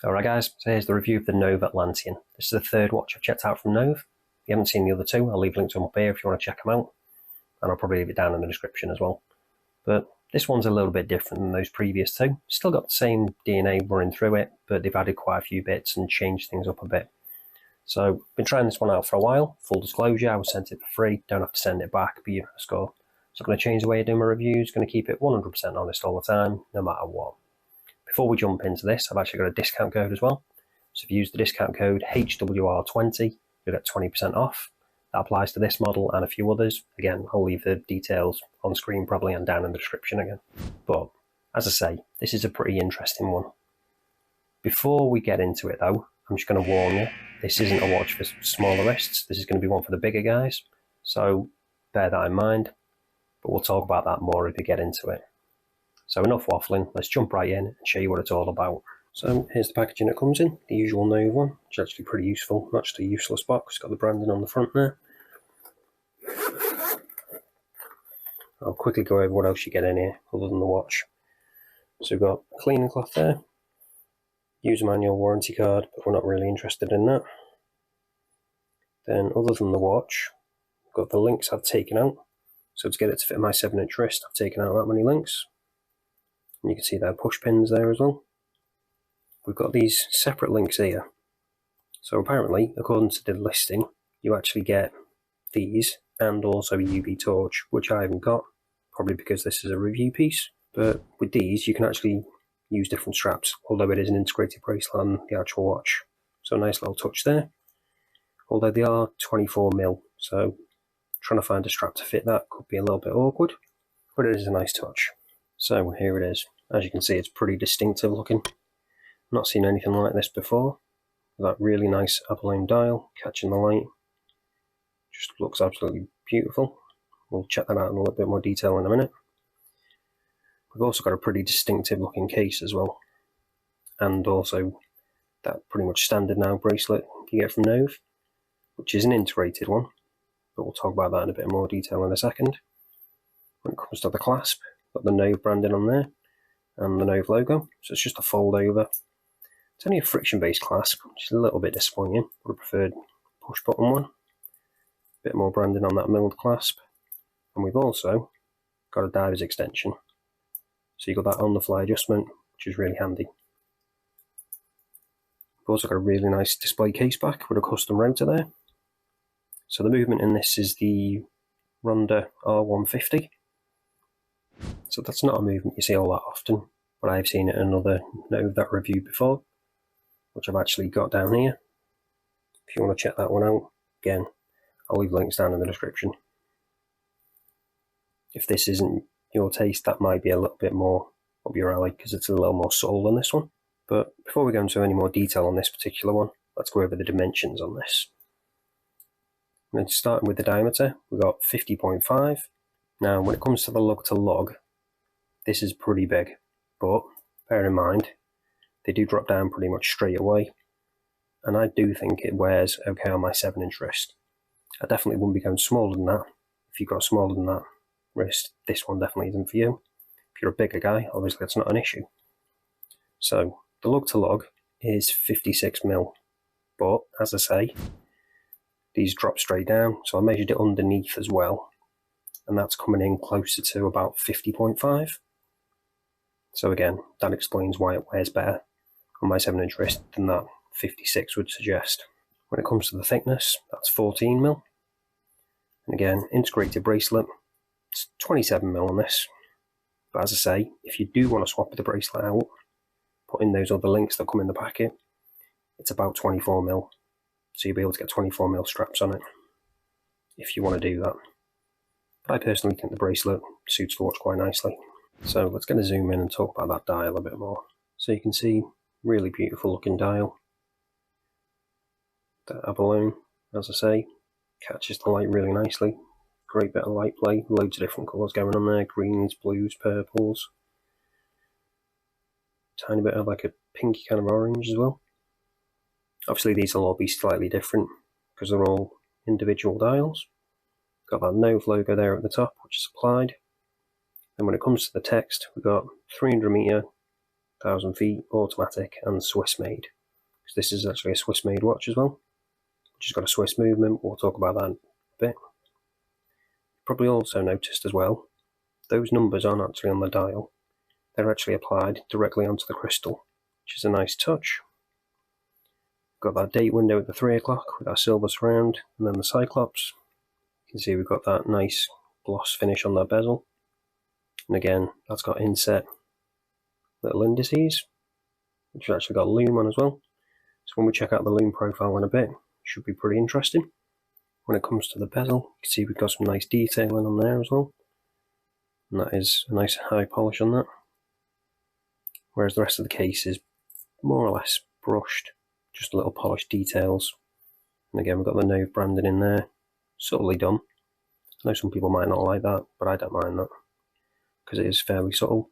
Alright guys, so here's the review of the Nove Atlantean. This is the third watch I've checked out from Nove. If you haven't seen the other two, I'll leave links to them up here if you want to check them out. And I'll probably leave it down in the description as well. But this one's a little bit different than those previous two. Still got the same DNA running through it, but they've added quite a few bits and changed things up a bit. So, I've been trying this one out for a while. Full disclosure, I was sent it for free. Don't have to send it back, but you score. So I'm going to change the way I do my reviews. Going to keep it 100% honest all the time, no matter what. Before we jump into this, I've actually got a discount code as well. So if you use the discount code HWR20, you'll get 20% off. That applies to this model and a few others. Again, I'll leave the details on screen probably and down in the description again. But as I say, this is a pretty interesting one. Before we get into it though, I'm just going to warn you, this isn't a watch for smaller wrists. This is going to be one for the bigger guys. So bear that in mind. But we'll talk about that more as we get into it. So enough waffling, let's jump right in and show you what it's all about. So here's the packaging it comes in, the usual Nove one, which is actually pretty useful, not just a useless box, got the branding on the front there. I'll quickly go over what else you get in here, other than the watch. So we've got a cleaning cloth there, user manual, warranty card, but we're not really interested in that. Then other than the watch, I've got the links I've taken out. So to get it to fit my 7-inch wrist, I've taken out that many links. And you can see there are push pins there as well. We've got these separate links here. So apparently, according to the listing, you actually get these and also a UV torch, which I haven't got, probably because this is a review piece. But with these, you can actually use different straps, although it is an integrated bracelet on the actual watch. So a nice little touch there. Although they are 24mm, so trying to find a strap to fit that could be a little bit awkward, but it is a nice touch. So here it is. As you can see, it's pretty distinctive looking. Not seen anything like this before. That really nice abalone dial, catching the light. Just looks absolutely beautiful. We'll check that out in a little bit more detail in a minute. We've also got a pretty distinctive looking case as well. And also that pretty much standard now bracelet you get from Nove, which is an integrated one. But we'll talk about that in a bit more detail in a second. When it comes to the clasp, got the Nove branding on there and the Nove logo, so it's just a fold over. It's only a friction based clasp, which is a little bit disappointing. Would have preferred push button one. A bit more branding on that milled clasp. And we've also got a diver's extension, so you've got that on the fly adjustment, which is really handy. We've also got a really nice display case back with a custom rotor there. So the movement in this is the Ronda R150. So that's not a movement you see all that often, but I've seen it in another Nove that review before, which I've actually got down here. If you want to check that one out, again, I'll leave links down in the description. If this isn't your taste, that might be a little bit more up your alley because it's a little more subtle than this one. But before we go into any more detail on this particular one, let's go over the dimensions on this. And then starting with the diameter, we've got 50.5. Now when it comes to the lug to lug, this is pretty big, but bear in mind, they do drop down pretty much straight away. And I do think it wears okay on my 7-inch wrist. I definitely wouldn't be going smaller than that. If you've got smaller than that wrist, this one definitely isn't for you. If you're a bigger guy, obviously that's not an issue. So the lug to lug is 56mm, but as I say, these drop straight down, so I measured it underneath as well, and that's coming in closer to about 50.5. So again, that explains why it wears better on my 7-inch wrist than that 56 would suggest. When it comes to the thickness, that's 14mm. And again, integrated bracelet, it's 27mm on this. But as I say, if you do want to swap the bracelet out, put in those other links that come in the packet, it's about 24mm. So you'll be able to get 24mm straps on it, if you want to do that. But I personally think the bracelet suits the watch quite nicely. So let's get a zoom in and talk about that dial a bit more. So you can see, really beautiful looking dial. That abalone, as I say, catches the light really nicely. Great bit of light play, loads of different colours going on there, greens, blues, purples. Tiny bit of like a pinky kind of orange as well. Obviously these will all be slightly different because they're all individual dials. Got that Nove logo there at the top, which is applied. And when it comes to the text, we've got 300 meter 1,000 feet, automatic and Swiss made. Because this is actually a Swiss made watch as well, which has got a Swiss movement. We'll talk about that in a bit. Probably also noticed as well, those numbers aren't actually on the dial. They're actually applied directly onto the crystal, which is a nice touch. Got that date window at the 3 o'clock with our silver surround, and then the Cyclops. You can see we've got that nice gloss finish on that bezel. And again, that's got inset little indices, which has actually got lume on as well. So when we check out the lume profile in a bit, it should be pretty interesting. When it comes to the bezel, you can see we've got some nice detailing on there as well. And that is a nice high polish on that. Whereas the rest of the case is more or less brushed, just little polished details. And again, we've got the Nove branding in there, subtly done. I know some people might not like that, but I don't mind that, because it is fairly subtle.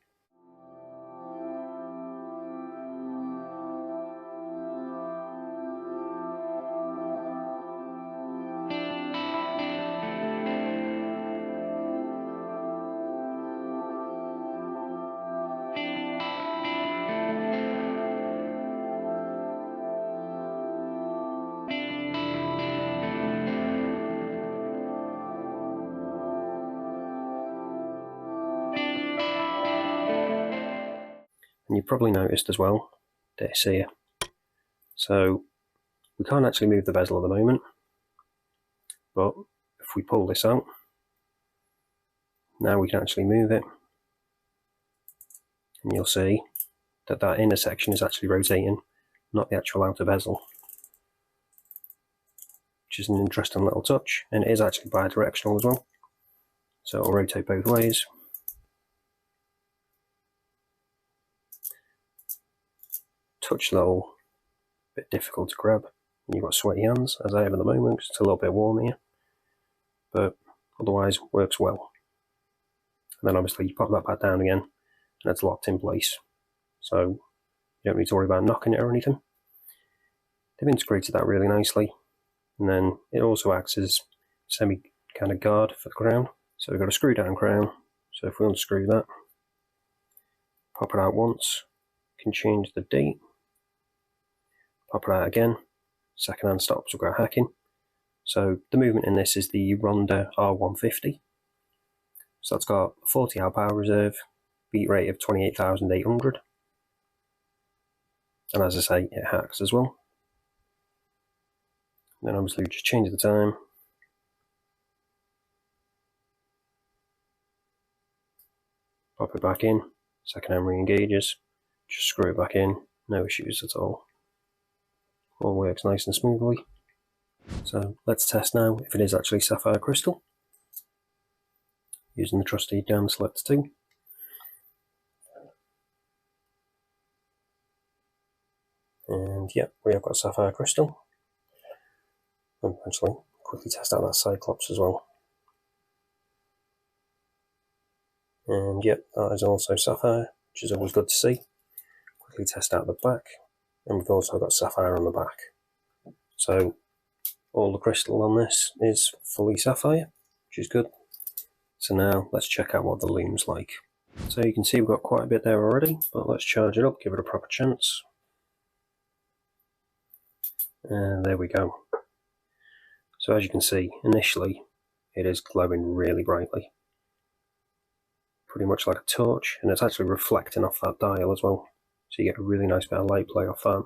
And you've probably noticed as well, this here. So we can't actually move the bezel at the moment, but if we pull this out, now we can actually move it, and you'll see that that inner section is actually rotating, not the actual outer bezel, which is an interesting little touch, and it is actually bi-directional as well, so it'll rotate both ways. Touch little, bit difficult to grab, and you've got sweaty hands, as I have at the moment, because it's a little bit warm here, but otherwise works well. And then obviously you pop that back down again, and it's locked in place, so you don't need to worry about knocking it or anything. They've integrated that really nicely, and then it also acts as semi kind of guard for the crown. So we've got a screw down crown, so if we unscrew that, pop it out once, can change the date, pop it out again, second hand stops will go hacking. So the movement in this is the Ronda R150. So that's got a 40 hour power reserve, beat rate of 28,800. And as I say, it hacks as well. And then obviously we just change the time. Pop it back in, second hand re-engages, just screw it back in, no issues at all. All works nice and smoothly. So let's test now if it is actually sapphire crystal, using the trusty down select 2. And yep, we have got sapphire crystal. And actually quickly test out that Cyclops as well. And yep, that is also sapphire, which is always good to see. Quickly test out the back, and we've also got sapphire on the back. So all the crystal on this is fully sapphire, which is good. So now let's check out what the lume's like. So you can see we've got quite a bit there already, but let's charge it up, give it a proper chance. And there we go. So as you can see, initially it is glowing really brightly. Pretty much like a torch, and it's actually reflecting off that dial as well. So you get a really nice bit of light play off that.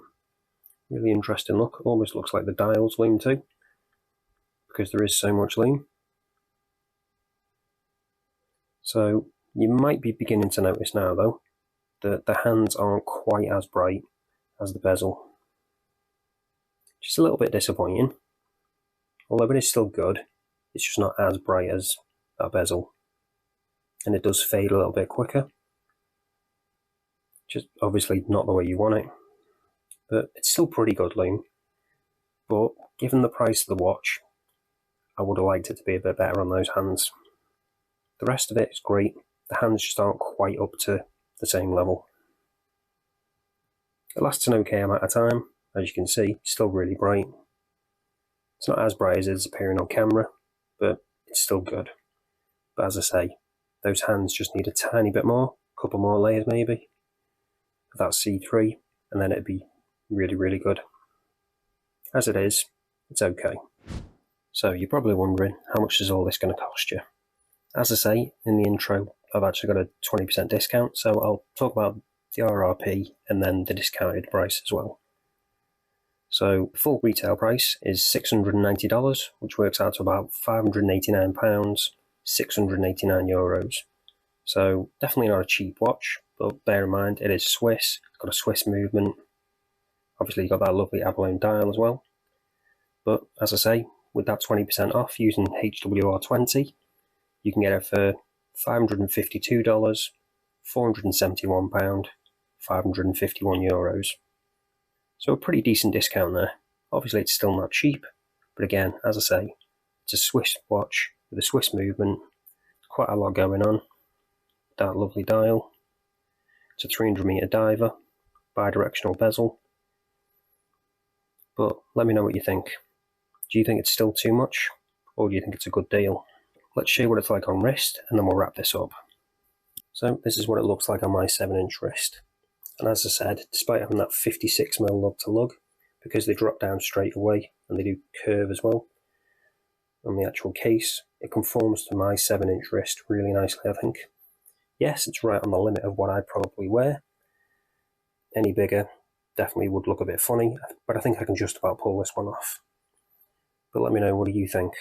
Really interesting look, almost looks like the dial's lume too, because there is so much lume. So you might be beginning to notice now though, that the hands aren't quite as bright as the bezel. Just a little bit disappointing. Although it is still good, it's just not as bright as that bezel. And it does fade a little bit quicker. Just obviously not the way you want it. But it's still pretty good lume. But given the price of the watch, I would have liked it to be a bit better on those hands. The rest of it is great. The hands just aren't quite up to the same level. It lasts an okay amount of time. As you can see, it's still really bright. It's not as bright as it's appearing on camera, but it's still good. But as I say, those hands just need a tiny bit more, a couple more layers maybe, of that C3, and then it'd be really, really good. As it is, it's okay. So you're probably wondering, how much is all this going to cost you? As I say in the intro, I've actually got a 20% discount, so I'll talk about the RRP and then the discounted price as well. So full retail price is $690, which works out to about £589, 689 euros. So definitely not a cheap watch, but bear in mind it is Swiss, it's got a Swiss movement. Obviously you've got that lovely abalone dial as well. But as I say, with that 20% off using HWR20, you can get it for $552, £471, €551. So a pretty decent discount there. Obviously it's still not cheap, but again, as I say, it's a Swiss watch with a Swiss movement, quite a lot going on. That lovely dial. It's a 300-meter diver, bi-directional bezel. But let me know what you think. Do you think it's still too much, or do you think it's a good deal? Let's show you what it's like on wrist, and then we'll wrap this up. So this is what it looks like on my 7-inch wrist. And as I said, despite having that 56mm lug to lug, because they drop down straight away, and they do curve as well, on the actual case, it conforms to my 7-inch wrist really nicely, I think. Yes, it's right on the limit of what I'd probably wear. Any bigger definitely would look a bit funny, but I think I can just about pull this one off. But let me know, what do you think?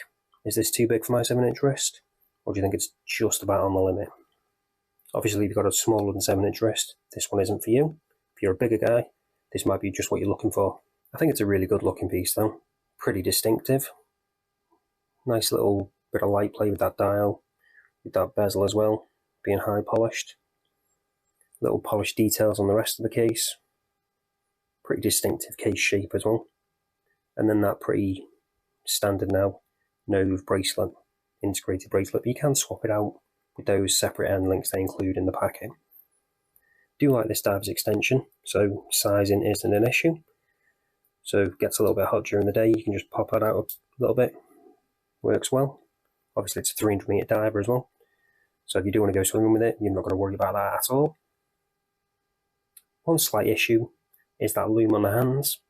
Is this too big for my 7-inch wrist? Or do you think it's just about on the limit? Obviously, if you've got a smaller than 7-inch wrist, this one isn't for you. If you're a bigger guy, this might be just what you're looking for. I think it's a really good looking piece though. Pretty distinctive. Nice little bit of light play with that dial, with that bezel as well, being high polished. Little polished details on the rest of the case. Pretty distinctive case shape as well. And then that pretty standard now Nove bracelet, integrated bracelet, but you can swap it out with those separate end links they include in the packet. Do like this diver's extension, so sizing isn't an issue. So if it gets a little bit hot during the day, you can just pop that out a little bit. Works well. Obviously it's a 300-meter diver as well, so if you do want to go swimming with it, you're not going to worry about that at all. One slight issue is that loom on the hands.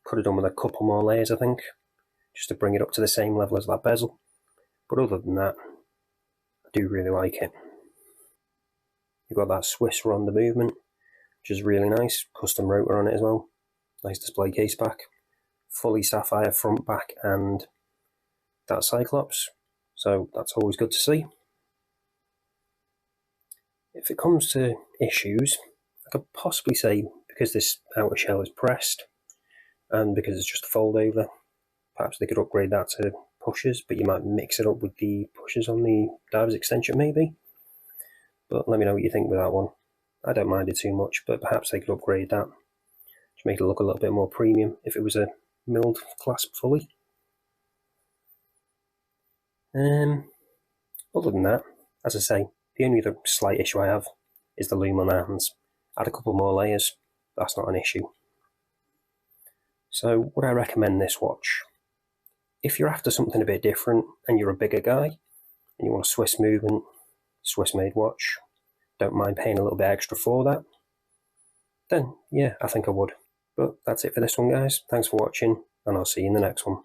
Could have done with a couple more layers, I think, just to bring it up to the same level as that bezel. But other than that, I do really like it. You've got that Swiss Ronda movement, which is really nice. Custom rotor on it as well. Nice display case back. Fully sapphire front, back, and that Cyclops. So that's always good to see. If it comes to issues, I could possibly say, because this outer shell is pressed, and because it's just a fold over, perhaps they could upgrade that to pushers, but you might mix it up with the pushers on the diver's extension maybe. But let me know what you think with that one. I don't mind it too much, but perhaps they could upgrade that to make it look a little bit more premium if it was a milled clasp fully. Other than that, as I say, the only other slight issue I have is the loom on the hands. Add a couple more layers, that's not an issue. So would I recommend this watch? If you're after something a bit different and you're a bigger guy and you want a Swiss movement, Swiss made watch, don't mind paying a little bit extra for that, then yeah, I think I would. But that's it for this one, guys. Thanks for watching, and I'll see you in the next one.